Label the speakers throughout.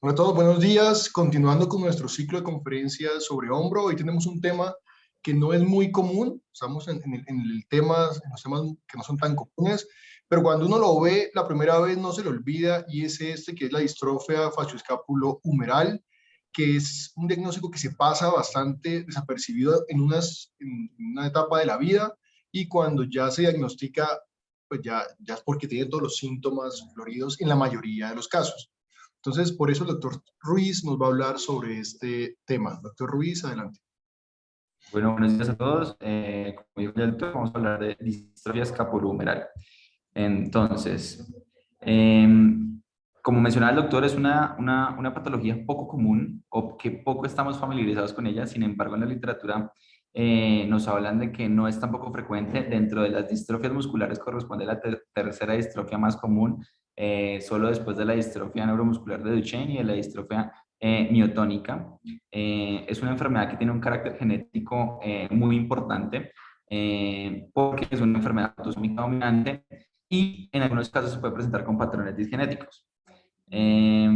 Speaker 1: Hola a todos, buenos días. Continuando con nuestro ciclo de conferencias sobre hombro, hoy tenemos un tema que no es muy común. Estamos en los temas que no son tan comunes, pero cuando uno lo ve la primera vez no se le olvida, y es este, que es la distrofia facioscapulohumeral, que es un diagnóstico que se pasa bastante desapercibido en una etapa de la vida, y cuando ya se diagnostica, pues ya es porque tiene todos los síntomas floridos en la mayoría de los casos. Entonces, por eso el doctor Ruiz nos va a hablar sobre este tema. Doctor Ruiz, adelante.
Speaker 2: Bueno, buenos días a todos. Como dijo ya el doctor, vamos a hablar de distrofia escapulohumeral. Entonces, como mencionaba el doctor, es una patología poco común o que poco estamos familiarizados con ella. Sin embargo, en la literatura nos hablan de que no es tampoco frecuente. Dentro de las distrofias musculares corresponde a la tercera distrofia más común, solo después de la distrofia neuromuscular de Duchenne y de la distrofia miotónica. Es una enfermedad que tiene un carácter genético muy importante, porque es una enfermedad autosómica dominante y en algunos casos se puede presentar con patrones disgenéticos. Eh,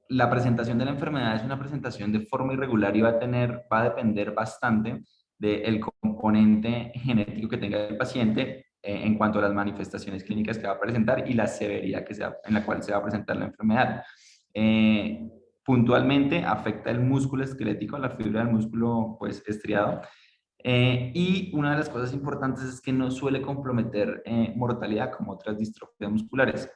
Speaker 2: la presentación de la enfermedad es una presentación de forma irregular y va a depender bastante del componente genético que tenga el paciente, en cuanto a las manifestaciones clínicas que va a presentar y la severidad en la cual se va a presentar la enfermedad. Eh, Puntualmente afecta el músculo esquelético, la fibra del músculo pues estriado, y una de las cosas importantes es que no suele comprometer mortalidad como otras distrofias musculares.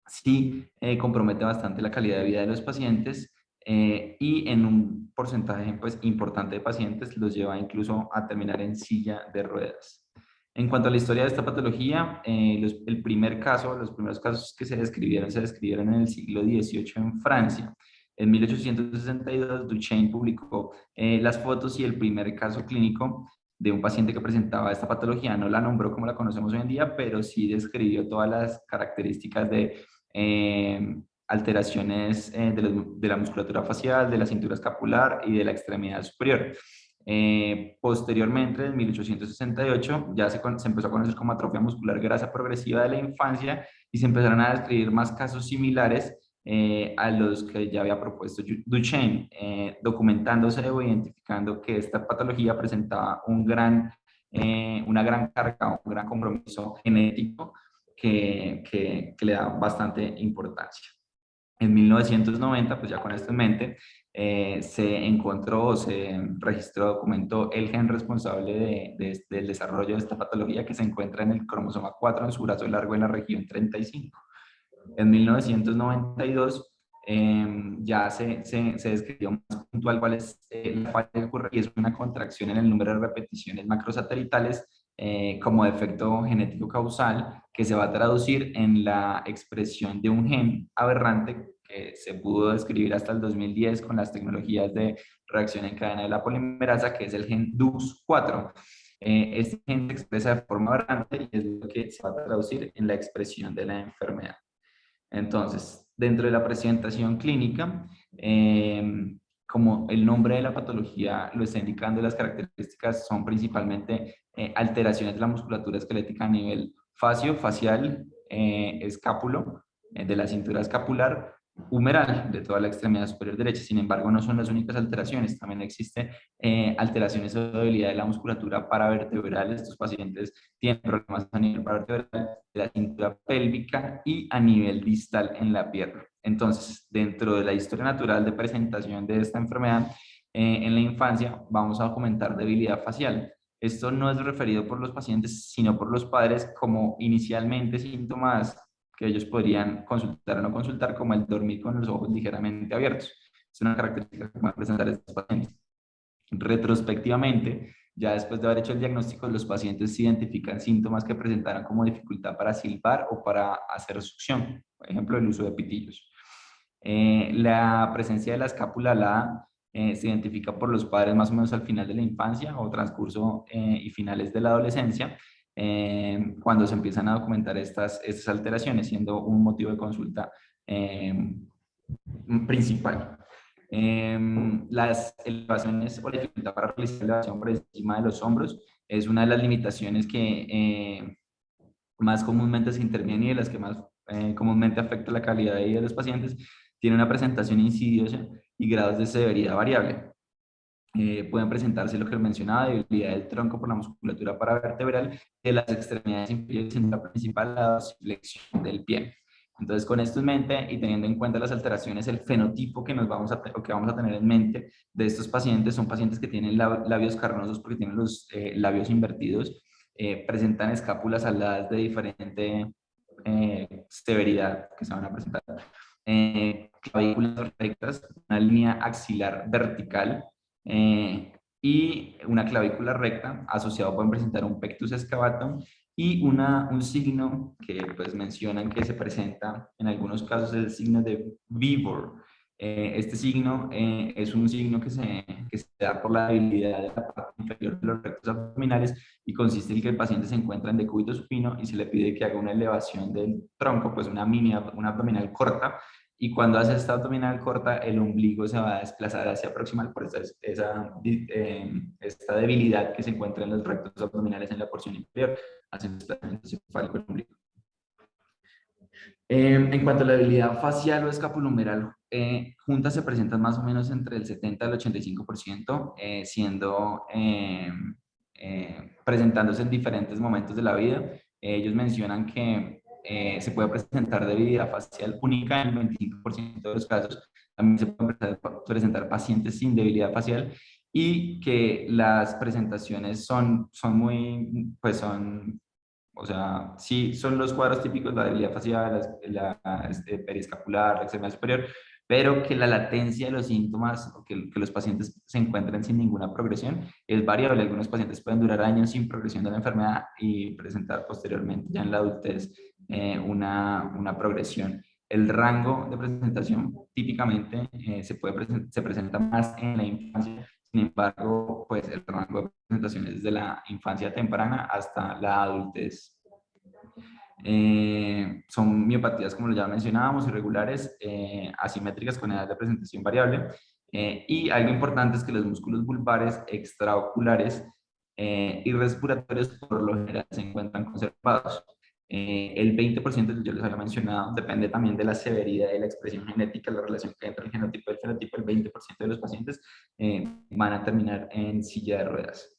Speaker 2: Sí, compromete bastante la calidad de vida de los pacientes, y en un porcentaje pues importante de pacientes los lleva incluso a terminar en silla de ruedas. En cuanto a la historia de esta patología, el primer caso, los primeros casos que se describieron en el siglo XVIII en Francia. En 1862, Duchenne publicó las fotos y el primer caso clínico de un paciente que presentaba esta patología. No la nombró como la conocemos hoy en día, pero sí describió todas las características de alteraciones de la musculatura facial, de la cintura escapular y de la extremidad superior. Posteriormente, en 1868, ya se empezó a conocer como atrofia muscular grasa progresiva de la infancia y se empezaron a describir más casos similares a los que ya había propuesto Duchenne, documentándose o identificando que esta patología presentaba una gran carga, un gran compromiso genético que le da bastante importancia. En 1990, pues ya con esto en mente, se encontró o se registró, documentó el gen responsable del desarrollo de esta patología, que se encuentra en el cromosoma 4 en su brazo largo en la región 35. En 1992 ya se describió más puntual cuál es la falla que ocurre, y es una contracción en el número de repeticiones macrosatelitales, como defecto genético causal que se va a traducir en la expresión de un gen aberrante que se pudo describir hasta el 2010 con las tecnologías de reacción en cadena de la polimerasa, que es el gen DUX4. Este gen se expresa de forma aberrante y es lo que se va a traducir en la expresión de la enfermedad. Entonces, dentro de la presentación clínica, como el nombre de la patología lo está indicando, las características son principalmente alteraciones de la musculatura esquelética a nivel facial, escápulo, de la cintura escapular, humeral, de toda la extremidad superior derecha. Sin embargo, no son las únicas alteraciones, también existen alteraciones de debilidad de la musculatura paravertebral. Estos pacientes tienen problemas a nivel paravertebral, de la cintura pélvica y a nivel distal en la pierna. Entonces, dentro de la historia natural de presentación de esta enfermedad en la infancia, vamos a comentar debilidad facial. Esto no es referido por los pacientes, sino por los padres como inicialmente síntomas que ellos podrían consultar o no consultar, como el dormir con los ojos ligeramente abiertos. Es una característica que van a presentar estos pacientes. Retrospectivamente, ya después de haber hecho el diagnóstico, los pacientes identifican síntomas que presentaron como dificultad para silbar o para hacer succión, por ejemplo, el uso de pitillos. La presencia de la escápula alada se identifica por los padres más o menos al final de la infancia o transcurso y finales de la adolescencia, cuando se empiezan a documentar estas alteraciones, siendo un motivo de consulta principal. Las elevaciones o la dificultad para realizar la elevación por encima de los hombros es una de las limitaciones que más comúnmente se intervienen y de las que más comúnmente afecta la calidad de vida de los pacientes, tiene una presentación insidiosa y grados de severidad variable. Pueden presentarse lo que mencionaba, debilidad del tronco por la musculatura paravertebral de las extremidades inferiores en la principal, la dorsiflexión del pie. Entonces, con esto en mente y teniendo en cuenta las alteraciones, el fenotipo que vamos a tener en mente de estos pacientes son pacientes que tienen labios carnosos porque tienen los labios invertidos, presentan escápulas aladas de diferente severidad que se van a presentar, clavículas rectas, una línea axilar vertical, y una clavícula recta, asociado pueden presentar un pectus excavatum y un signo que pues mencionan que se presenta en algunos casos, es el signo de Vibor. Este signo es un signo que se da por la debilidad de la parte inferior de los rectos abdominales y consiste en que el paciente se encuentra en decúbito supino y se le pide que haga una elevación del tronco, pues una abdominal corta, y cuando hace esta abdominal corta, el ombligo se va a desplazar hacia proximal por esta debilidad que se encuentra en los rectos abdominales en la porción inferior, hace un desplazamiento cefálico del ombligo. En cuanto a la debilidad facial o escapulohumeral, juntas se presentan más o menos entre el 70 al 85%, presentándose en diferentes momentos de la vida. Ellos mencionan que se puede presentar debilidad facial única en el 25% de los casos. También se pueden presentar pacientes sin debilidad facial y que las presentaciones o sea, sí son los cuadros típicos, la debilidad facial, periescapular, la extremidad superior, pero que la latencia de los síntomas, o que los pacientes se encuentren sin ninguna progresión, es variable. Algunos pacientes pueden durar años sin progresión de la enfermedad y presentar posteriormente, ya en la adultez, una progresión. El rango de presentación típicamente se presenta más en la infancia. Sin embargo, pues el rango de presentación es desde la infancia temprana hasta la adultez. Son miopatías, como ya mencionábamos, irregulares, asimétricas con edad de presentación variable. Y algo importante es que los músculos vulvares extraoculares y respiratorios por lo general se encuentran conservados. El 20% que yo les había mencionado depende también de la severidad y la expresión genética, la relación que hay entre el genotipo y el fenotipo. El 20% de los pacientes van a terminar en silla de ruedas.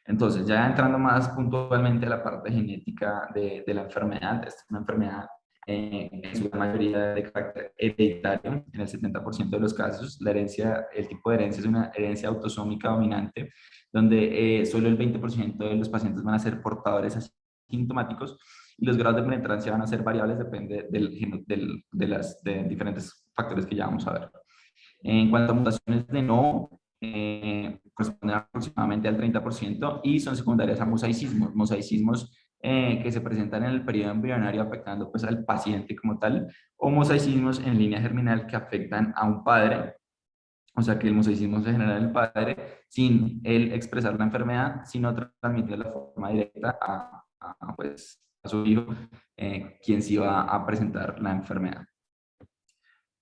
Speaker 2: Entonces, ya entrando más puntualmente a la parte genética de la enfermedad, esta es una enfermedad en su mayoría de carácter hereditario. En el 70% de los casos, el tipo de herencia es una herencia autosómica dominante, donde solo el 20% de los pacientes van a ser portadores asintomáticos y los grados de penetrancia van a ser variables, depende de diferentes factores que ya vamos a ver. En cuanto a mutaciones de no, corresponden aproximadamente al 30% y son secundarias a mosaicismos que se presentan en el periodo embrionario afectando pues al paciente como tal, o mosaicismos en línea germinal que afectan a un padre, o sea que el mosaicismo se genera en el padre sin él expresar la enfermedad, sino transmitirla de forma directa pues, a su hijo, quien sí va a presentar la enfermedad.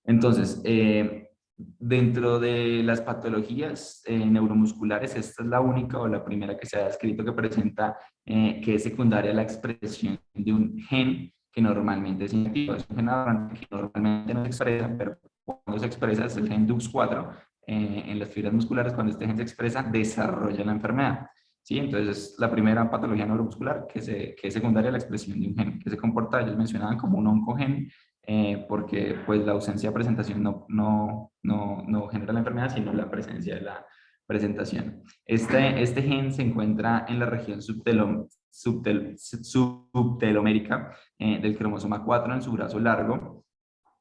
Speaker 2: Entonces, dentro de las patologías neuromusculares, esta es la única o la primera que se ha descrito que presenta, que es secundaria a la expresión de un gen que normalmente es inactivo. Es un gen que normalmente no se expresa, pero cuando se expresa es el gen DUX4 en las fibras musculares. Cuando este gen se expresa, desarrolla la enfermedad. ¿Sí? Entonces, la primera patología neuromuscular que es secundaria a la expresión de un gen, que se comporta, ellos mencionaban como un oncogen, porque pues la ausencia de presentación no genera la enfermedad, sino la presencia de la presentación. Este gen se encuentra en la región subtelomérica del cromosoma 4 en su brazo largo,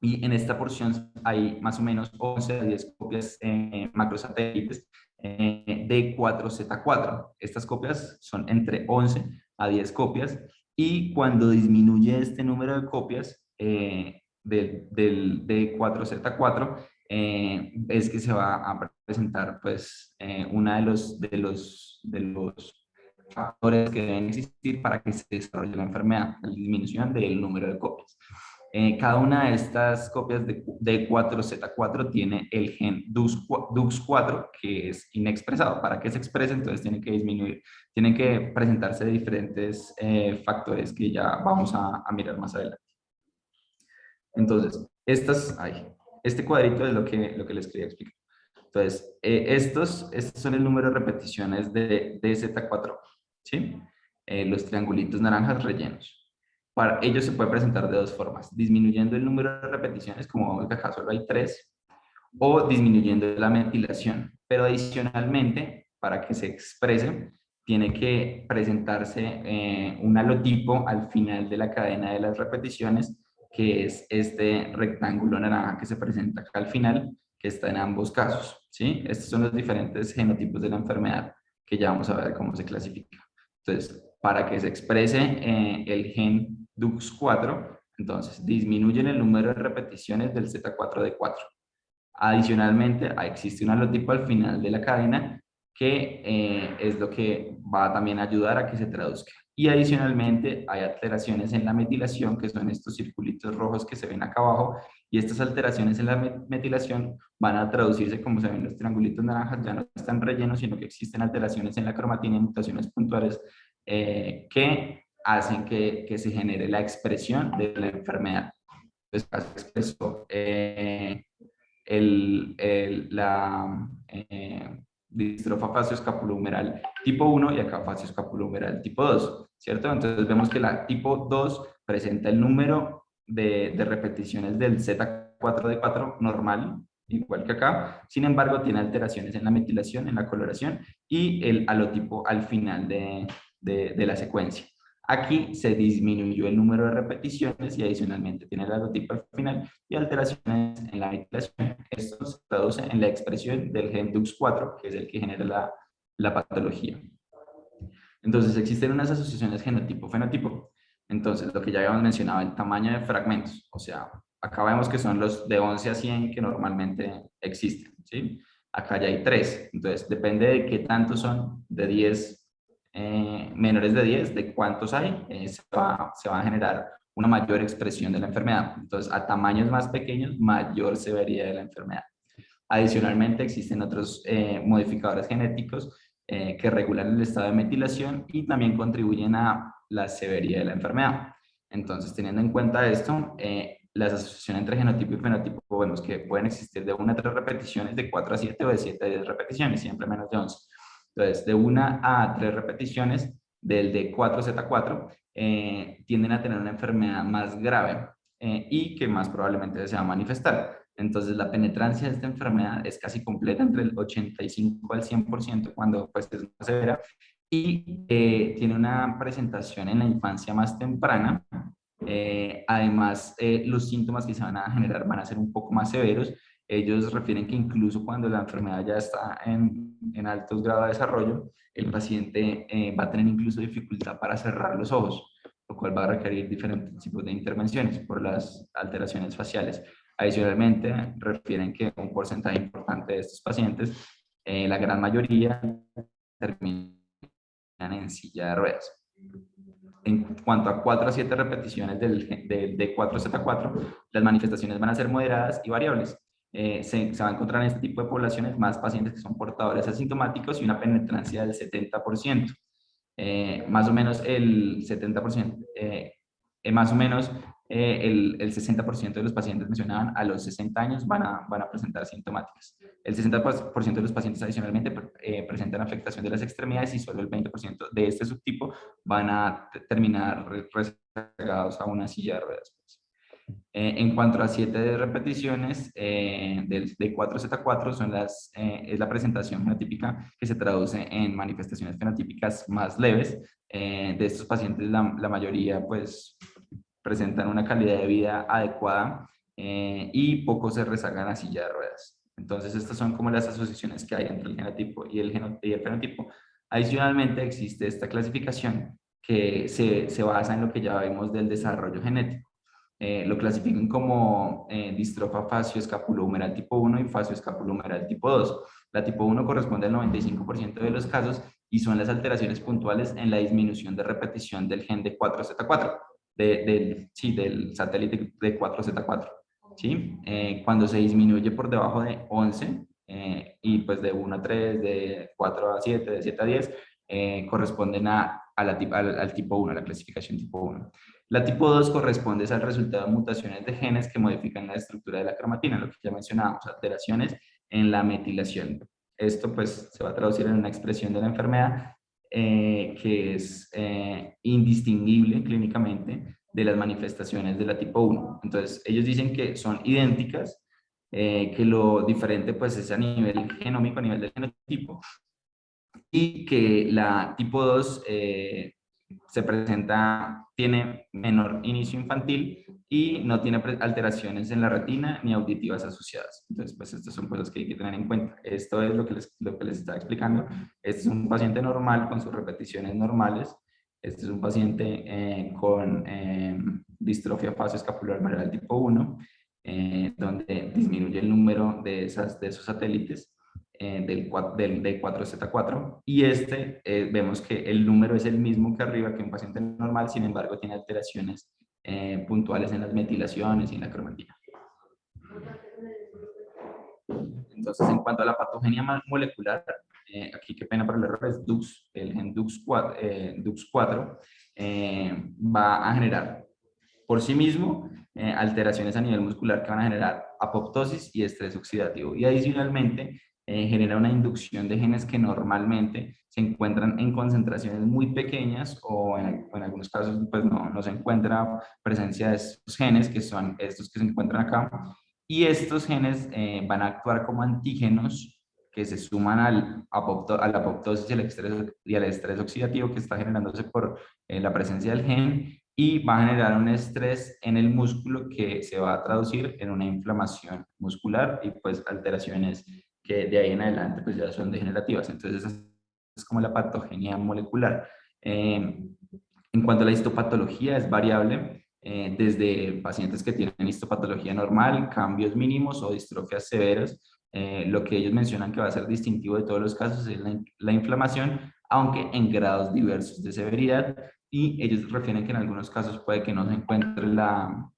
Speaker 2: y en esta porción hay más o menos 11 a 10 copias macrosatélites de 4Z4. Estas copias son entre 11 a 10 copias, y cuando disminuye este número de copias del D4Z4, es que se va a presentar pues una de los factores que deben existir para que se desarrolle la enfermedad, la disminución del número de copias. Cada una de estas copias de D4Z4 tiene el gen DUX4, que es inexpresado. Para que se exprese, entonces tiene que disminuir, tienen que presentarse diferentes factores que ya vamos a mirar más adelante. Entonces, Este cuadrito es lo que les quería explicar. Entonces, estos son el número de repeticiones de DZ4, ¿sí? Los triangulitos naranjas rellenos. Para ellos se puede presentar de dos formas, disminuyendo el número de repeticiones, como vamos que acá solo hay 3, o disminuyendo la metilación. Pero adicionalmente, para que se exprese, tiene que presentarse un halotipo al final de la cadena de las repeticiones, que es este rectángulo naranja que se presenta acá al final, que está en ambos casos, ¿sí? Estos son los diferentes genotipos de la enfermedad, que ya vamos a ver cómo se clasifica. Entonces, para que se exprese el gen DUX4, entonces disminuyen el número de repeticiones del Z4D4. Adicionalmente, existe un halotipo al final de la cadena que es lo que va también a ayudar a que se traduzca. Y adicionalmente hay alteraciones en la metilación, que son estos circulitos rojos que se ven acá abajo, y estas alteraciones en la metilación van a traducirse, como se ven los triangulitos naranjas, ya no están rellenos, sino que existen alteraciones en la cromatina y mutaciones puntuales que hacen que se genere la expresión de la enfermedad. Entonces, acá se expresó la distrofa facioscapulohumeral tipo 1 y acá facioscapulohumeral tipo 2, ¿cierto? Entonces vemos que la tipo 2 presenta el número de repeticiones del Z4D4 normal, igual que acá. Sin embargo, tiene alteraciones en la metilación, en la coloración y el halotipo al final de la secuencia. Aquí se disminuyó el número de repeticiones y adicionalmente tiene el halotipo al final y alteraciones en la metilación. Esto se traduce en la expresión del gen DUX4, que es el que genera la patología. Entonces, existen unas asociaciones genotipo-fenotipo. Entonces, lo que ya habíamos mencionado, el tamaño de fragmentos. O sea, acá vemos que son los de 11 a 100 que normalmente existen, ¿sí? Acá ya hay 3. Entonces, depende de qué tantos son, de 10, menores de 10, de cuántos hay, se va a generar una mayor expresión de la enfermedad. Entonces, a tamaños más pequeños, mayor severidad de la enfermedad. Adicionalmente, existen otros modificadores genéticos que regulan el estado de metilación y también contribuyen a la severidad de la enfermedad. Entonces, teniendo en cuenta esto, las asociaciones entre genotipo y fenotipo, vemos que pueden existir de 1 a 3 repeticiones, de 4 a 7 o de 7 a 10 repeticiones, siempre menos de 11. Entonces, de 1 a 3 repeticiones del D4Z4 tienden a tener una enfermedad más grave y que más probablemente se va a manifestar. Entonces, la penetrancia de esta enfermedad es casi completa, entre el 85 al 100% cuando pues, es más severa, y tiene una presentación en la infancia más temprana. Además, los síntomas que se van a generar van a ser un poco más severos. Ellos refieren que incluso cuando la enfermedad ya está en altos grados de desarrollo, el paciente va a tener incluso dificultad para cerrar los ojos, lo cual va a requerir diferentes tipos de intervenciones por las alteraciones faciales. Adicionalmente, refieren que un porcentaje importante de estos pacientes, la gran mayoría, terminan en silla de ruedas. En cuanto a 4 a 7 repeticiones del D4Z4, las manifestaciones van a ser moderadas y variables. Se va a encontrar en este tipo de poblaciones más pacientes que son portadores asintomáticos y una penetrancia del 70%. Más o menos el 70%, más o menos el 60% de los pacientes mencionaban a los 60 años van a presentar sintomáticas. El 60% de los pacientes adicionalmente presentan afectación de las extremidades y solo el 20% de este subtipo van a terminar rezagados a una silla de ruedas. En cuanto a 7 repeticiones de 4Z4 es la presentación fenotípica que se traduce en manifestaciones fenotípicas más leves. De estos pacientes la mayoría pues presentan una calidad de vida adecuada y pocos se rezagan a silla de ruedas. Entonces estas son como las asociaciones que hay entre el genotipo y el fenotipo. Adicionalmente existe esta clasificación que se basa en lo que ya vimos del desarrollo genético. Lo clasifican como distrofa facioscapulohumeral tipo 1 y facioscapulohumeral tipo 2. La tipo 1 corresponde al 95% de los casos y son las alteraciones puntuales en la disminución de repetición del gen de 4Z4, del satélite de 4Z4. ¿Sí? Cuando se disminuye por debajo de 11 y pues de 1 a 3, de 4 a 7, de 7 a 10, corresponden al tipo 1, a la clasificación tipo 1. La tipo 2 corresponde al resultado de mutaciones de genes que modifican la estructura de la cromatina, lo que ya mencionábamos, alteraciones en la metilación. Esto pues se va a traducir en una expresión de la enfermedad que es indistinguible clínicamente de las manifestaciones de la tipo 1. Entonces, ellos dicen que son idénticas, que lo diferente pues es a nivel genómico, a nivel del genotipo, y que la tipo 2 se presenta, tiene menor inicio infantil y no tiene alteraciones en la retina ni auditivas asociadas. Entonces, pues estas son cosas que hay que tener en cuenta. Esto es lo que les estaba explicando. Este es un paciente normal con sus repeticiones normales. Este es un paciente con distrofia facioscapular mareal tipo 1, donde disminuye el número de esos satélites del D4Z4, y vemos que el número es el mismo que arriba que un paciente normal, sin embargo tiene alteraciones puntuales en las metilaciones y en la cromatina. Entonces, en cuanto a la patogenia molecular, aquí qué pena por el error, es DUX, el gen DUX4 va a generar por sí mismo alteraciones a nivel muscular que van a generar apoptosis y estrés oxidativo. Y adicionalmente genera una inducción de genes que normalmente se encuentran en concentraciones muy pequeñas o en algunos casos pues no se encuentra presencia de estos genes, que son estos que se encuentran acá. Y estos genes van a actuar como antígenos que se suman a la apoptosis y al estrés oxidativo que está generándose por la presencia del gen, y va a generar un estrés en el músculo que se va a traducir en una inflamación muscular y pues alteraciones que de ahí en adelante pues ya son degenerativas. Entonces esa es como la patogenia molecular. En cuanto a la histopatología, es variable, desde pacientes que tienen histopatología normal, cambios mínimos o distrofias severas. Lo que ellos mencionan que va a ser distintivo de todos los casos es la inflamación, aunque en grados diversos de severidad, y ellos refieren que en algunos casos puede que no se encuentre la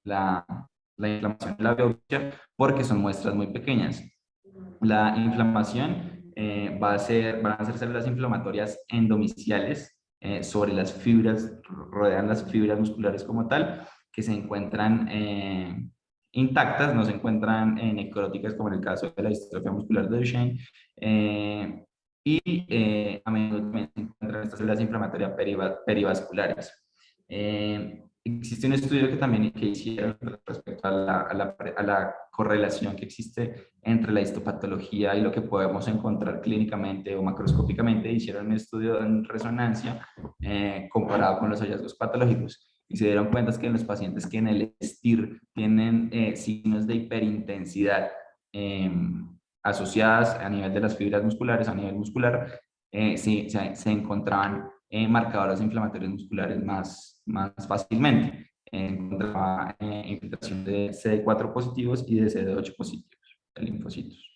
Speaker 2: inflamación en la biopsia porque son muestras muy pequeñas. La inflamación van a ser células inflamatorias endomiciales sobre las fibras, rodean las fibras musculares como tal, que se encuentran intactas, no se encuentran necróticas como en el caso de la distrofia muscular de Duchenne, a menudo también se encuentran estas células inflamatorias perivasculares. Existe un estudio que hicieron respecto a la correlación que existe entre la histopatología y lo que podemos encontrar clínicamente o macroscópicamente. Hicieron un estudio en resonancia comparado con los hallazgos patológicos, y se dieron cuenta que en los pacientes que en el STIR tienen signos de hiperintensidad asociadas a nivel de las fibras musculares, a nivel muscular, se encontraban marcadores inflamatorios musculares más fácilmente. Encontraba infiltración de CD4 positivos y de CD8 positivos de linfocitos.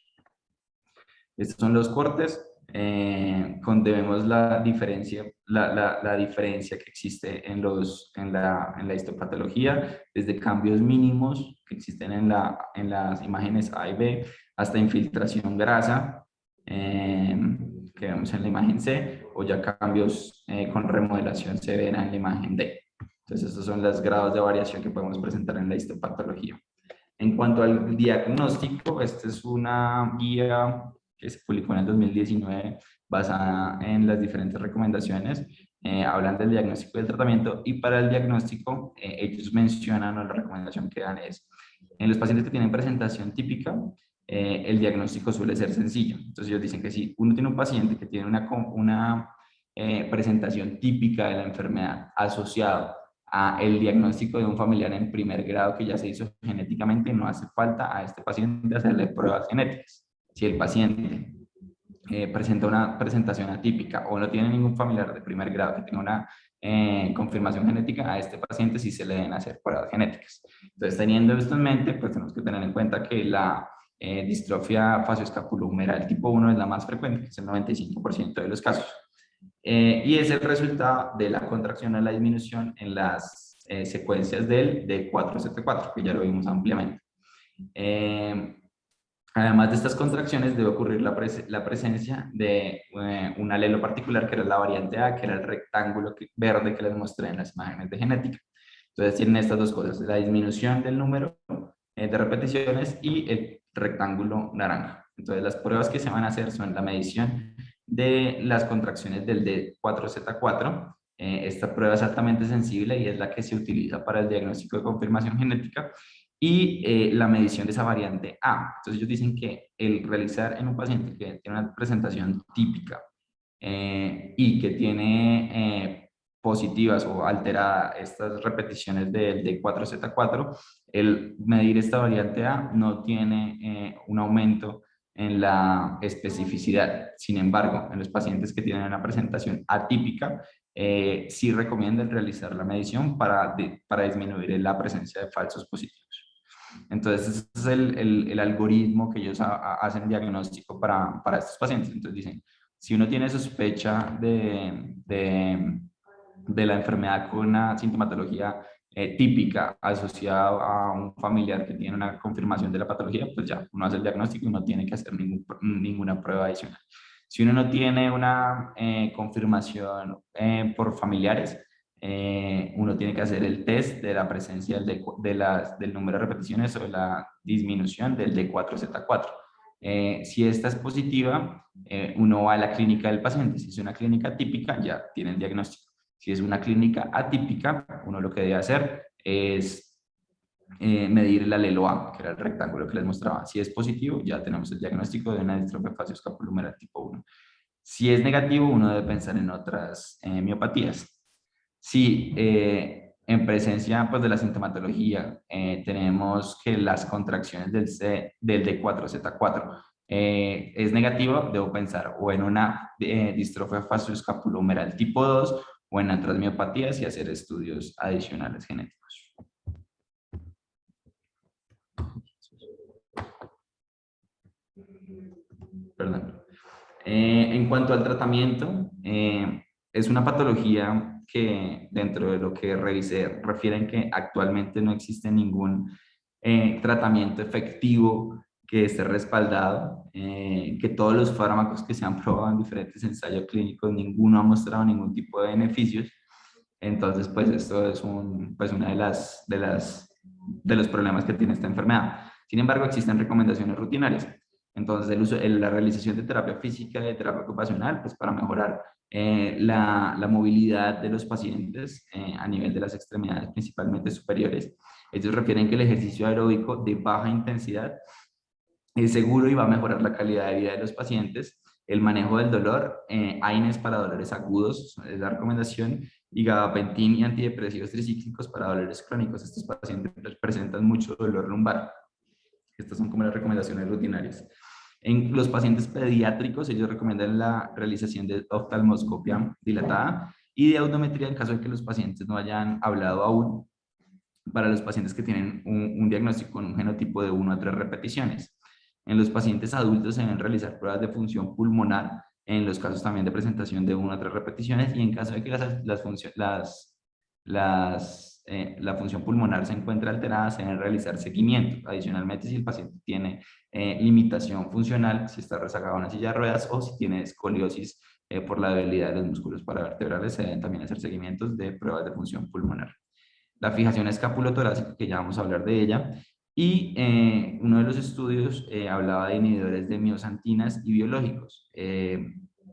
Speaker 2: Estos son los cortes, donde vemos la diferencia que existe en la histopatología, desde cambios mínimos que existen en las imágenes A y B, hasta infiltración grasa, que vemos en la imagen C, o ya cambios con remodelación severa en la imagen D. Entonces, estos son los grados de variación que podemos presentar en la histopatología. En cuanto al diagnóstico, esta es una guía que se publicó en el 2019 basada en las diferentes recomendaciones. Hablan del diagnóstico y del tratamiento, y para el diagnóstico ellos mencionan, o la recomendación que dan es, en los pacientes que tienen presentación típica, el diagnóstico suele ser sencillo. Entonces ellos dicen que si uno tiene un paciente que tiene una presentación típica de la enfermedad asociado a el diagnóstico de un familiar en primer grado que ya se hizo genéticamente, no hace falta a este paciente hacerle pruebas genéticas. Si el paciente presenta una presentación atípica o no tiene ningún familiar de primer grado que tenga una confirmación genética, a este paciente sí se le deben hacer pruebas genéticas. Entonces, teniendo esto en mente, pues tenemos que tener en cuenta que la distrofia facioscapulohumeral tipo 1 es la más frecuente, que es el 95% de los casos. Y es el resultado de la contracción o la disminución en las secuencias del D4Z4, que ya lo vimos ampliamente. Además de estas contracciones, debe ocurrir la presencia de un alelo particular, que era la variante A, que era el rectángulo verde que les mostré en las imágenes de genética. Entonces tienen estas dos cosas, la disminución del número de repeticiones y el rectángulo naranja. Entonces las pruebas que se van a hacer son la medición de las contracciones del D4Z4. Esta prueba es altamente sensible y es la que se utiliza para el diagnóstico de confirmación genética, y la medición de esa variante A. Entonces ellos dicen que el realizar en un paciente que tiene una presentación típica y que tiene positivas o alteradas estas repeticiones del D4Z4, el medir esta variante A no tiene un aumento en la especificidad. Sin embargo, en los pacientes que tienen una presentación atípica, sí recomiendan realizar la medición para disminuir la presencia de falsos positivos. Entonces, ese es el algoritmo que ellos hacen diagnóstico para estos pacientes. Entonces dicen, si uno tiene sospecha de la enfermedad con una sintomatología típica asociada a un familiar que tiene una confirmación de la patología, pues ya uno hace el diagnóstico y no tiene que hacer ninguna prueba adicional. Si uno no tiene una confirmación por familiares, uno tiene que hacer el test de la presencia del número de repeticiones o de la disminución del D4Z4. Si esta es positiva, uno va a la clínica del paciente. Si es una clínica típica, ya tiene el diagnóstico. Si es una clínica atípica, uno lo que debe hacer es medir el alelo A, que era el rectángulo que les mostraba. Si es positivo, ya tenemos el diagnóstico de una distrofia facioscapulohumeral tipo 1. Si es negativo, uno debe pensar en otras miopatías. Si en presencia pues, de la sintomatología tenemos que las contracciones del D4Z4 es negativo, debo pensar o en una distrofia facioscapulohumeral tipo 2 o en otras miopatías y hacer estudios adicionales genéticos. Perdón. En cuanto al tratamiento, es una patología que dentro de lo que revisé refieren que actualmente no existe ningún tratamiento efectivo que esté respaldado, que todos los fármacos que se han probado en diferentes ensayos clínicos, ninguno ha mostrado ningún tipo de beneficios. Entonces, pues esto es pues una de los problemas que tiene esta enfermedad. Sin embargo, existen recomendaciones rutinarias. Entonces, la realización de terapia física y de terapia ocupacional, pues para mejorar la movilidad de los pacientes a nivel de las extremidades, principalmente superiores. Ellos refieren que el ejercicio aeróbico de baja intensidad es seguro y va a mejorar la calidad de vida de los pacientes. El manejo del dolor, AINES para dolores agudos, es la recomendación, y gabapentin y antidepresivos tricíclicos para dolores crónicos. Estos pacientes presentan mucho dolor lumbar. Estas son como las recomendaciones rutinarias. En los pacientes pediátricos, ellos recomiendan la realización de oftalmoscopia dilatada y de audiometría en caso de que los pacientes no hayan hablado aún, para los pacientes que tienen un diagnóstico con un genotipo de 1 a 3 repeticiones. En los pacientes adultos se deben realizar pruebas de función pulmonar, en los casos también de presentación de 1 a 3 repeticiones, y en caso de que la función pulmonar se encuentre alterada, se debe realizar seguimiento. Adicionalmente, si el paciente tiene limitación funcional, si está rezagado en una silla de ruedas o si tiene escoliosis por la debilidad de los músculos paravertebrales, se deben también hacer seguimientos de pruebas de función pulmonar. La fijación escapulotorácica, que ya vamos a hablar de ella, y uno de los estudios hablaba de inhibidores de miosantinas y biológicos.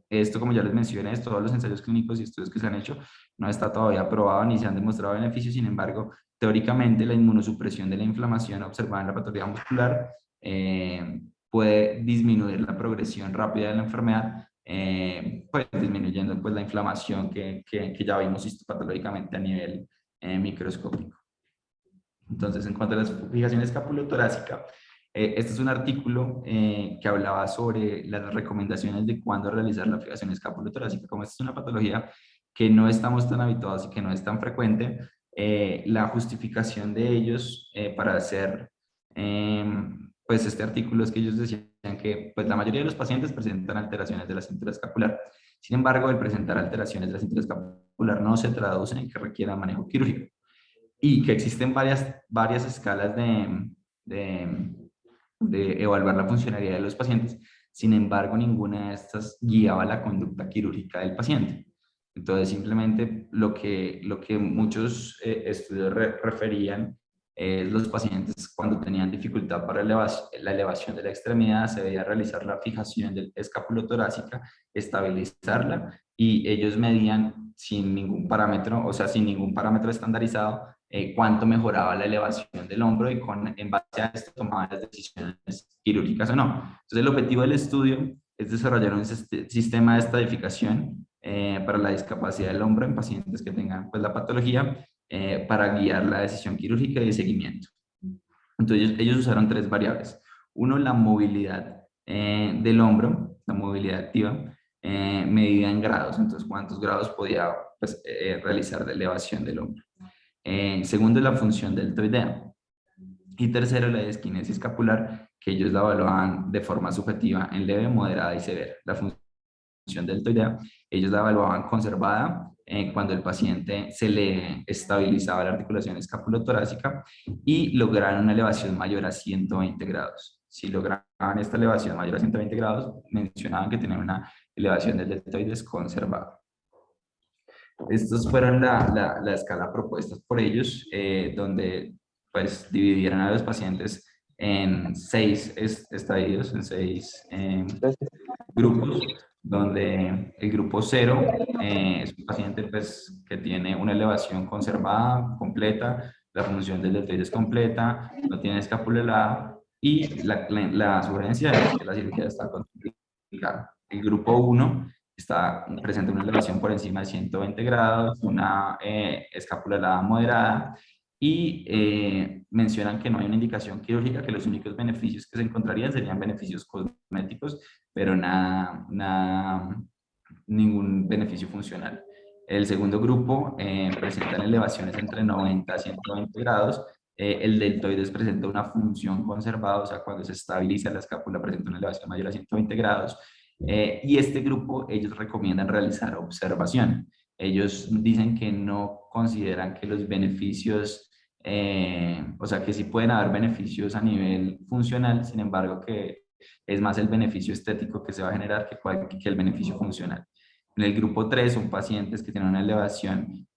Speaker 2: Esto, como ya les mencioné, todos los ensayos clínicos y estudios que se han hecho no está todavía aprobado ni se han demostrado beneficios. Sin embargo, teóricamente la inmunosupresión de la inflamación observada en la patología muscular puede disminuir la progresión rápida de la enfermedad, pues disminuyendo pues, la inflamación que ya vimos histopatológicamente a nivel microscópico. Entonces, en cuanto a la fijación escapulotorácica, este es un artículo que hablaba sobre las recomendaciones de cuándo realizar la fijación escapulotorácica. Como esta es una patología que no estamos tan habituados y que no es tan frecuente, la justificación de ellos para hacer pues este artículo es que ellos decían que pues, la mayoría de los pacientes presentan alteraciones de la cintura escapular. Sin embargo, el presentar alteraciones de la cintura escapular no se traduce en que requiera manejo quirúrgico, y que existen varias escalas de evaluar la funcionalidad de los pacientes. Sin embargo, ninguna de estas guiaba la conducta quirúrgica del paciente. Entonces, simplemente lo que muchos estudios referían es los pacientes cuando tenían dificultad para la elevación de la extremidad, se debía realizar la fijación del escapulotorácica, estabilizarla y ellos medían sin ningún parámetro, o sea, sin ningún parámetro estandarizado, cuánto mejoraba la elevación del hombro y en base a esto tomaban las decisiones quirúrgicas o no. Entonces, el objetivo del estudio es desarrollar un sistema de estadificación para la discapacidad del hombro en pacientes que tengan pues, la patología para guiar la decisión quirúrgica y de seguimiento. Entonces, ellos usaron tres variables. Uno, la movilidad del hombro, la movilidad activa, medida en grados. Entonces, cuántos grados podía pues, realizar de elevación del hombro. Segundo, la función deltoidea. Y tercero, la disquinesia escapular, que ellos la evaluaban de forma subjetiva en leve, moderada y severa. La función deltoidea, ellos la evaluaban conservada cuando el paciente se le estabilizaba la articulación escapulotorácica y lograron una elevación mayor a 120 grados. Si lograban esta elevación mayor a 120 grados, mencionaban que tenían una elevación del deltoides conservada. Estos fueron la escala propuesta por ellos, donde pues dividieron a los pacientes en 6 estadios, en 6 grupos, donde el grupo 0 es un paciente pues, que tiene una elevación conservada, completa, la función del deltoides completa, no tiene escápula helada y la sugerencia es que la cirugía está contraindicada. El grupo 1 está presente una elevación por encima de 120 grados, una escápula helada moderada y mencionan que no hay una indicación quirúrgica, que los únicos beneficios que se encontrarían serían beneficios cosméticos, pero ningún beneficio funcional. El segundo grupo presentan elevaciones entre 90 a 120 grados. El deltoides presenta una función conservada, o sea, cuando se estabiliza la escápula presenta una elevación mayor a 120 grados. Y este grupo, ellos recomiendan realizar observación. Ellos dicen que no consideran que los beneficios, o sea, que sí pueden haber beneficios a nivel funcional, sin embargo, que es más el beneficio estético que se va a generar que el beneficio funcional. En el grupo 3 son pacientes que tienen una elevación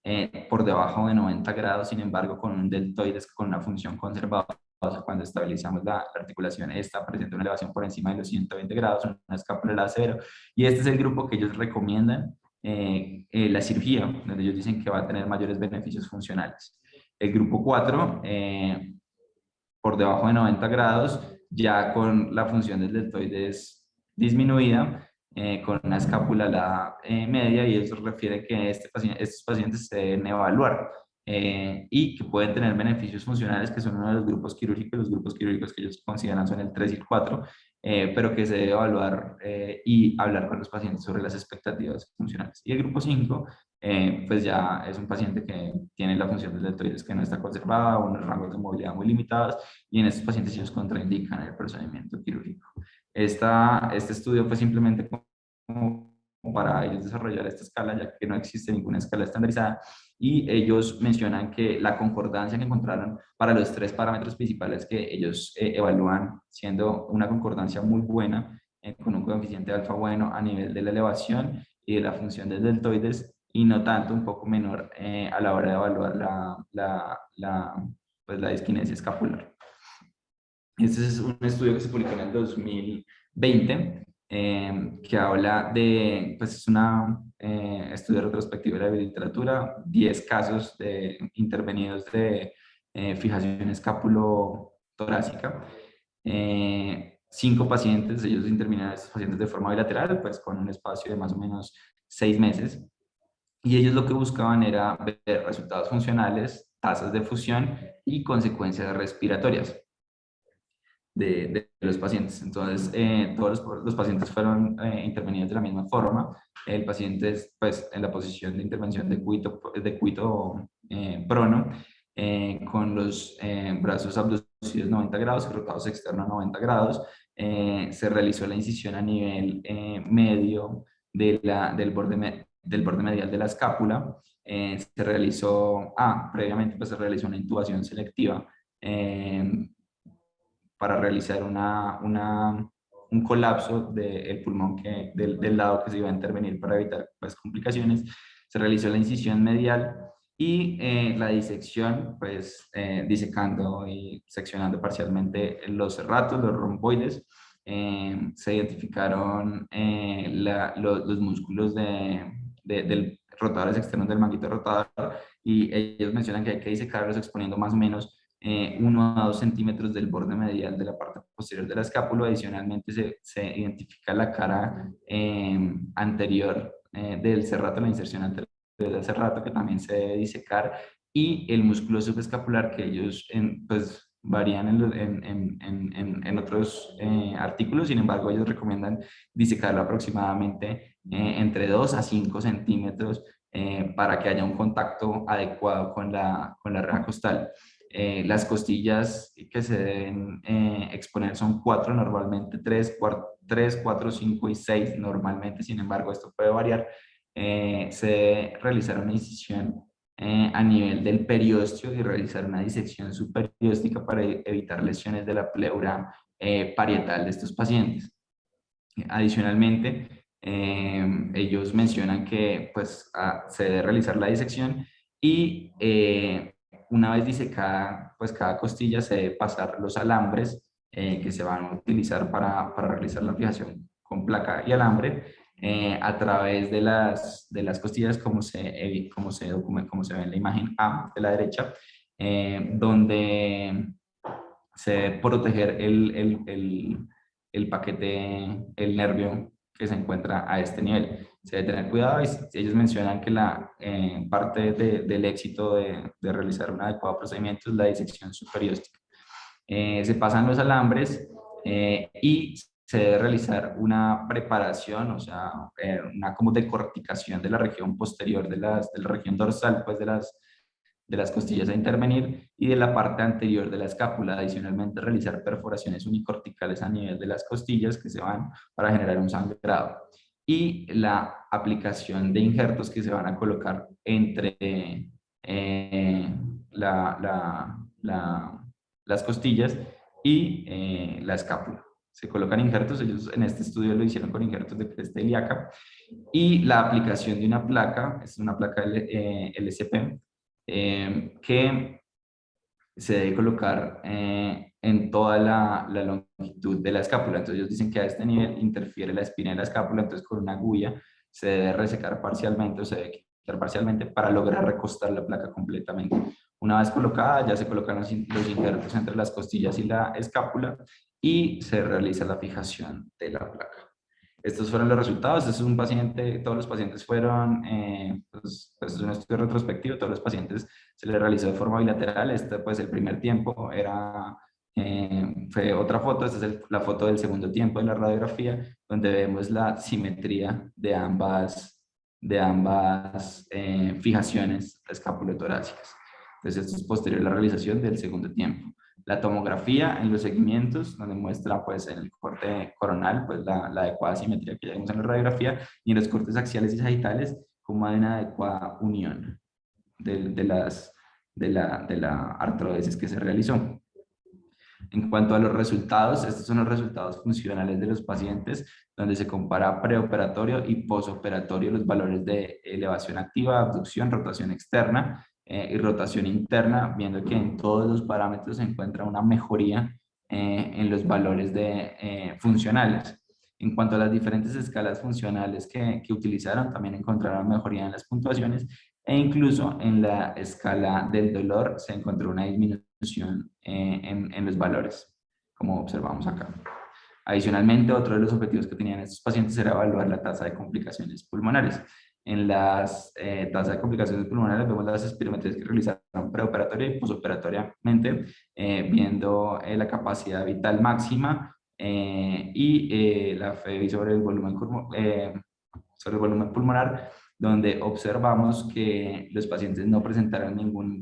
Speaker 2: por debajo de 90 grados, sin embargo, con un deltoides con una función conservada. O sea, cuando estabilizamos la articulación, esta presenta una elevación por encima de los 120 grados, una escápula cero. Y este es el grupo que ellos recomiendan la cirugía, donde ellos dicen que va a tener mayores beneficios funcionales. El grupo 4, por debajo de 90 grados, ya con la función del deltoides disminuida, con una escápula media, y eso refiere que estos pacientes se deben evaluar y que pueden tener beneficios funcionales, que son uno de los grupos quirúrgicos. Los grupos quirúrgicos que ellos consideran son el 3 y el 4, pero que se debe evaluar y hablar con los pacientes sobre las expectativas funcionales. Y el grupo 5, pues ya es un paciente que tiene la función del deltoides que no está conservada, unos rangos de movilidad muy limitados, y en estos pacientes ellos contraindican el procedimiento quirúrgico. Este estudio fue simplemente como para ellos desarrollar esta escala, ya que no existe ninguna escala estandarizada, y ellos mencionan que la concordancia que encontraron para los 3 parámetros principales que ellos evalúan, siendo una concordancia muy buena, con un coeficiente alfa bueno a nivel de la elevación y de la función del deltoides, y no tanto, un poco menor a la hora de evaluar pues la disquinesia escapular. Este es un estudio que se publicó en el 2020, que habla de, pues es un estudio retrospectivo de la literatura, 10 casos intervenidos de fijación escapulotorácica. 5 pacientes, ellos intervinieron a estos pacientes de forma bilateral, pues con un espacio de más o menos 6 meses. Y ellos lo que buscaban era ver resultados funcionales, tasas de fusión y consecuencias respiratorias de los pacientes. Entonces, todos los pacientes fueron intervenidos de la misma forma. El paciente es, pues, en la posición de intervención de cuito prono, con los brazos abducidos 90 grados y rotados externos 90 grados. Se realizó la incisión a nivel medio del borde medial de la escápula. Se realizó, previamente pues se realizó una intubación selectiva para realizar un colapso del pulmón del lado que se iba a intervenir para evitar pues, complicaciones. Se realizó la incisión medial y la disección, pues disecando y seccionando parcialmente los serratos, los romboides. Se identificaron los músculos del rotadores externos del manguito rotador, y ellos mencionan que hay que disecarlos exponiendo más o menos 1 a 2 centímetros del borde medial de la parte posterior de la escápula. Adicionalmente se identifica la cara anterior del serrato, la inserción anterior del serrato, que también se debe disecar, y el músculo subescapular, que ellos pues varían en otros artículos. Sin embargo, ellos recomiendan disecarlo aproximadamente entre 2 a 5 centímetros para que haya un contacto adecuado con la reja costal. Las costillas que se deben exponer son 4 normalmente, 3, 4, 5 y 6 normalmente. Sin embargo, esto puede variar. Se debe realizar una incisión a nivel del periósteo y realizar una disección subperióstica para evitar lesiones de la pleura parietal de estos pacientes. Adicionalmente, ellos mencionan que pues, se debe realizar la disección y una vez disecada, pues cada costilla se debe pasar los alambres que se van a utilizar para realizar la fijación con placa y alambre a través de las costillas, como se ve en la imagen A de la derecha, donde se debe proteger el paquete, el nervio que se encuentra a este nivel. Se debe tener cuidado, y ellos mencionan que la parte del éxito de realizar un adecuado procedimiento es la disección subperióstica. Se pasan los alambres y se debe realizar una preparación, o sea, una como decorticación de la región posterior, de la región dorsal, pues de las costillas a intervenir, y de la parte anterior de la escápula. Adicionalmente, realizar perforaciones unicorticales a nivel de las costillas que se van para generar un sangrado. Y la aplicación de injertos que se van a colocar entre la, la, la, las costillas y la escápula. Se colocan injertos, ellos en este estudio lo hicieron con injertos de cresta ilíaca, y la aplicación de una placa, es una placa LCP, que se debe colocar en toda la longitud de la escápula. Entonces ellos dicen que a este nivel interfiere la espina de la escápula, entonces con una agulla se debe resecar parcialmente o se debe quitar parcialmente para lograr recostar la placa completamente. Una vez colocada, ya se colocan los injertos entre las costillas y la escápula y se realiza la fijación de la placa. Estos fueron los resultados. Este es un paciente, todos los pacientes fueron, pues es un estudio retrospectivo, todos los pacientes se les realizó de forma bilateral. Este, pues el primer tiempo fue otra foto. Esta es la foto del segundo tiempo de la radiografía, donde vemos la simetría de ambas fijaciones escapulotorácicas. Entonces esto es posterior a la realización del segundo tiempo. La tomografía en los segmentos, donde muestra pues en el corte coronal pues la adecuada simetría que ya vimos en la radiografía, y en los cortes axiales y sagittales como hay una adecuada unión de la artrodesis que se realizó. En cuanto a los resultados, estos son los resultados funcionales de los pacientes, donde se compara preoperatorio y posoperatorio los valores de elevación activa, abducción, rotación externa y rotación interna, viendo que en todos los parámetros se encuentra una mejoría en los valores funcionales. En cuanto a las diferentes escalas funcionales que utilizaron, también encontraron mejoría en las puntuaciones, e incluso en la escala del dolor se encontró una disminución en los valores, como observamos acá. Adicionalmente, otro de los objetivos que tenían estos pacientes era evaluar la tasa de complicaciones pulmonares. En las tasas de complicaciones pulmonares vemos las espirometrías que realizaron preoperatoriamente y posoperatoriamente, viendo la capacidad vital máxima y la FEBI sobre el volumen pulmonar, donde observamos que los pacientes no presentaron ningún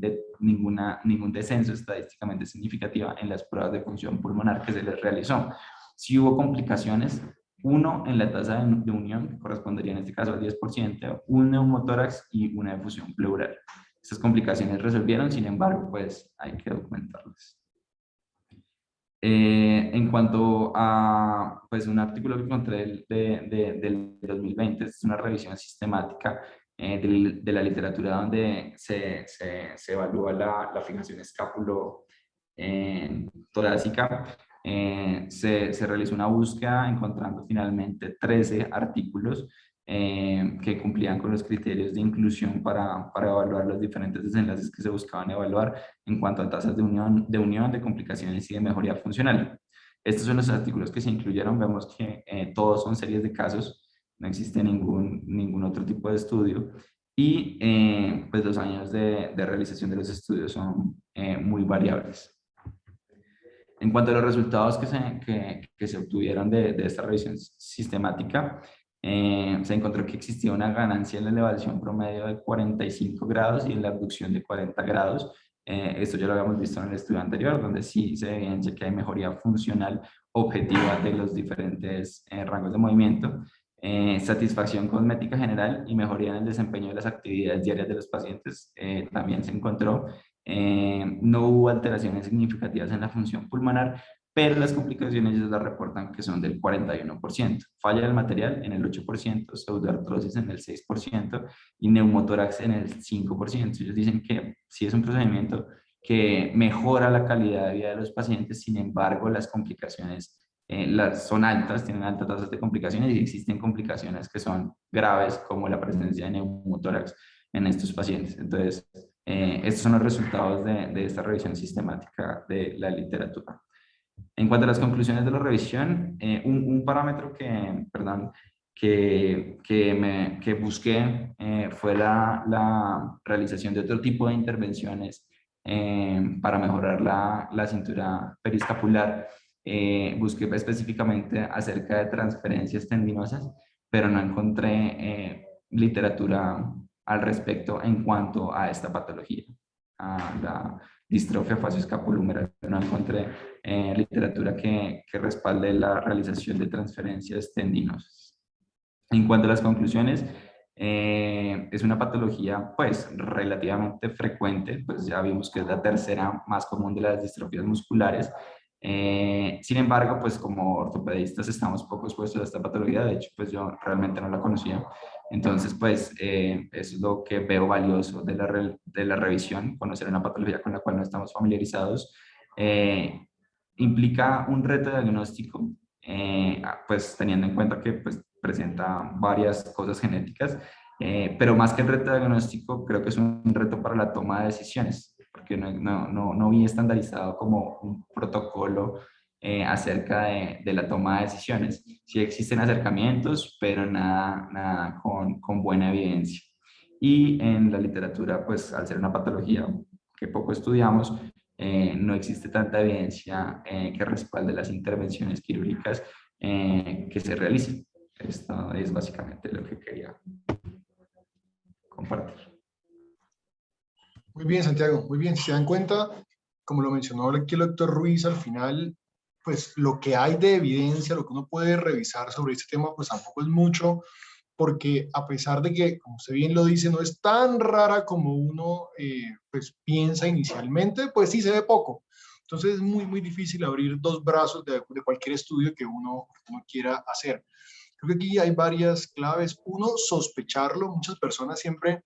Speaker 2: descenso estadísticamente significativo en las pruebas de función pulmonar que se les realizó. Si hubo complicaciones, uno en la tasa de unión, que correspondería en este caso al 10%, un neumotórax y una efusión pleural. Estas complicaciones resolvieron, sin embargo, pues hay que documentarlas. En cuanto a pues, un artículo que encontré del 2020, es una revisión sistemática de la literatura donde se evalúa la fijación escápulo torácica. Se realizó una búsqueda encontrando finalmente 13 artículos que cumplían con los criterios de inclusión para evaluar los diferentes desenlaces que se buscaban evaluar en cuanto a tasas de unión, de complicaciones y de mejoría funcional. Estos son los artículos que se incluyeron. Vemos que todos son series de casos, no existe ningún otro tipo de estudio. Y pues los años de realización de los estudios son muy variables. En cuanto a los resultados que se obtuvieron de esta revisión sistemática, se encontró que existía una ganancia en la elevación promedio de 45 grados y en la abducción de 40 grados. Esto ya lo habíamos visto en el estudio anterior, donde sí se evidencia que hay mejoría funcional objetiva de los diferentes rangos de movimiento, satisfacción cosmética general y mejoría en el desempeño de las actividades diarias de los pacientes. También se encontró. No hubo alteraciones significativas en la función pulmonar, pero las complicaciones ellos las reportan que son del 41%. Falla del material en el 8%, pseudoartrosis en el 6% y neumotórax en el 5%. Ellos dicen que sí es un procedimiento que mejora la calidad de vida de los pacientes, sin embargo las complicaciones son altas, tienen altas tasas de complicaciones y existen complicaciones que son graves como la presencia de neumotórax en estos pacientes. Entonces, estos son los resultados de esta revisión sistemática de la literatura. En cuanto a las conclusiones de la revisión, un parámetro que busqué fue la realización de otro tipo de intervenciones para mejorar la cintura periescapular. Busqué específicamente acerca de transferencias tendinosas, pero no encontré literatura al respecto en cuanto a esta patología, a la distrofia facioscapulohumeral. No encontré literatura que respalde la realización de transferencias tendinosas. En cuanto a las conclusiones, es una patología pues relativamente frecuente, pues ya vimos que es la tercera más común de las distrofias musculares. Sin embargo, pues como ortopedistas estamos poco expuestos a esta patología. De hecho, pues yo realmente no la conocía. Entonces, pues eso es lo que veo valioso de la revisión, conocer una patología con la cual no estamos familiarizados. Implica un reto diagnóstico, pues teniendo en cuenta que pues, presenta varias cosas genéticas, pero más que el reto diagnóstico, creo que es un reto para la toma de decisiones, porque no vi estandarizado como un protocolo acerca de la toma de decisiones. Sí existen acercamientos, pero nada con buena evidencia. Y en la literatura, pues al ser una patología que poco estudiamos, no existe tanta evidencia que respalde las intervenciones quirúrgicas que se realicen. Esto es básicamente lo que quería compartir.
Speaker 1: Muy bien, Santiago, muy bien. Si se dan cuenta, como lo mencionó aquí el doctor Ruiz, al final, pues lo que hay de evidencia, lo que uno puede revisar sobre este tema, pues tampoco es mucho, porque a pesar de que, como usted bien lo dice, no es tan rara como uno pues piensa inicialmente, pues sí se ve poco. Entonces es muy difícil abrir dos brazos de cualquier estudio que uno quiera hacer. Creo que aquí hay varias claves. Uno, sospecharlo. Muchas personas siempre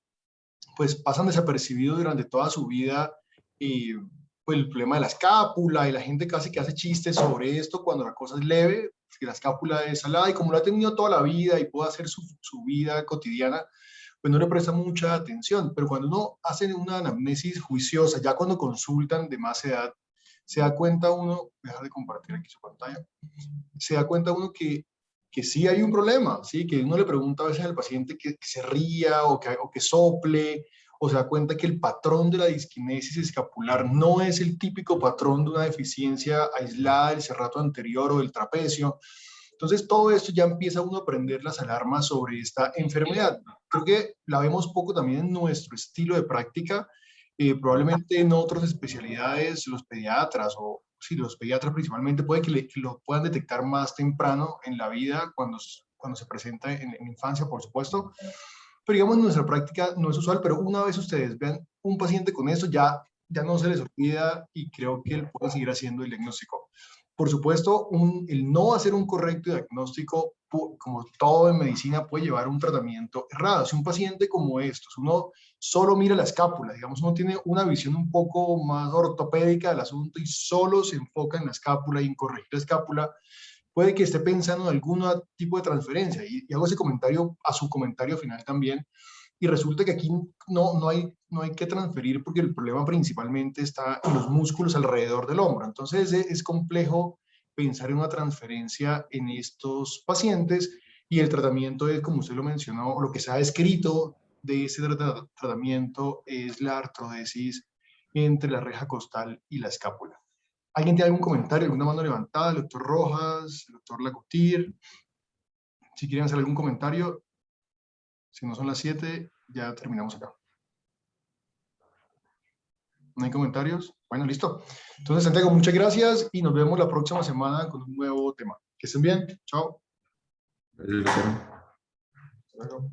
Speaker 1: pues pasan desapercibidos durante toda su vida, pues el problema de la escápula, y la gente casi que hace chistes sobre esto cuando la cosa es leve, que la escápula es salada, y como lo ha tenido toda la vida y puede hacer su vida cotidiana, pues no le presta mucha atención. Pero cuando uno hace una anamnesis juiciosa, ya cuando consultan de más edad, se da cuenta uno, dejar de compartir aquí su pantalla, se da cuenta uno que sí hay un problema, ¿sí? Que uno le pregunta a veces al paciente que se ría o que sople, o se da cuenta que el patrón de la disquinesis escapular no es el típico patrón de una deficiencia aislada del serrato anterior o del trapecio. Entonces, todo esto ya empieza uno a prender las alarmas sobre esta enfermedad. Creo que la vemos poco también en nuestro estilo de práctica. Probablemente en otras especialidades, los pediatras o sí, los pediatras principalmente, puede que lo puedan detectar más temprano en la vida, cuando se presenta en infancia, por supuesto. Pero digamos, en nuestra práctica no es usual, pero una vez ustedes vean un paciente con esto, ya no se les olvida y creo que él puede seguir haciendo el diagnóstico. Por supuesto, el no hacer un correcto diagnóstico, como todo en medicina, puede llevar a un tratamiento errado. Si un paciente como estos, uno solo mira la escápula, digamos, uno tiene una visión un poco más ortopédica del asunto y solo se enfoca en la escápula y en corregir la escápula, puede que esté pensando en algún tipo de transferencia. Y hago ese comentario a su comentario final también. Y resulta que aquí no hay que transferir porque el problema principalmente está en los músculos alrededor del hombro. Entonces es complejo pensar en una transferencia en estos pacientes y el tratamiento es, como usted lo mencionó, lo que se ha escrito de ese tratamiento es la artrodesis entre la reja costal y la escápula. ¿Alguien tiene algún comentario, alguna mano levantada? El doctor Rojas, el doctor Lacotir, si quieren hacer algún comentario. Si no son las 7, ya terminamos acá. ¿No hay comentarios? Bueno, listo. Entonces, Santiago, muchas gracias y nos vemos la próxima semana con un nuevo tema. Que estén bien. Chao.
Speaker 2: Gracias, doctor.
Speaker 1: Hasta luego.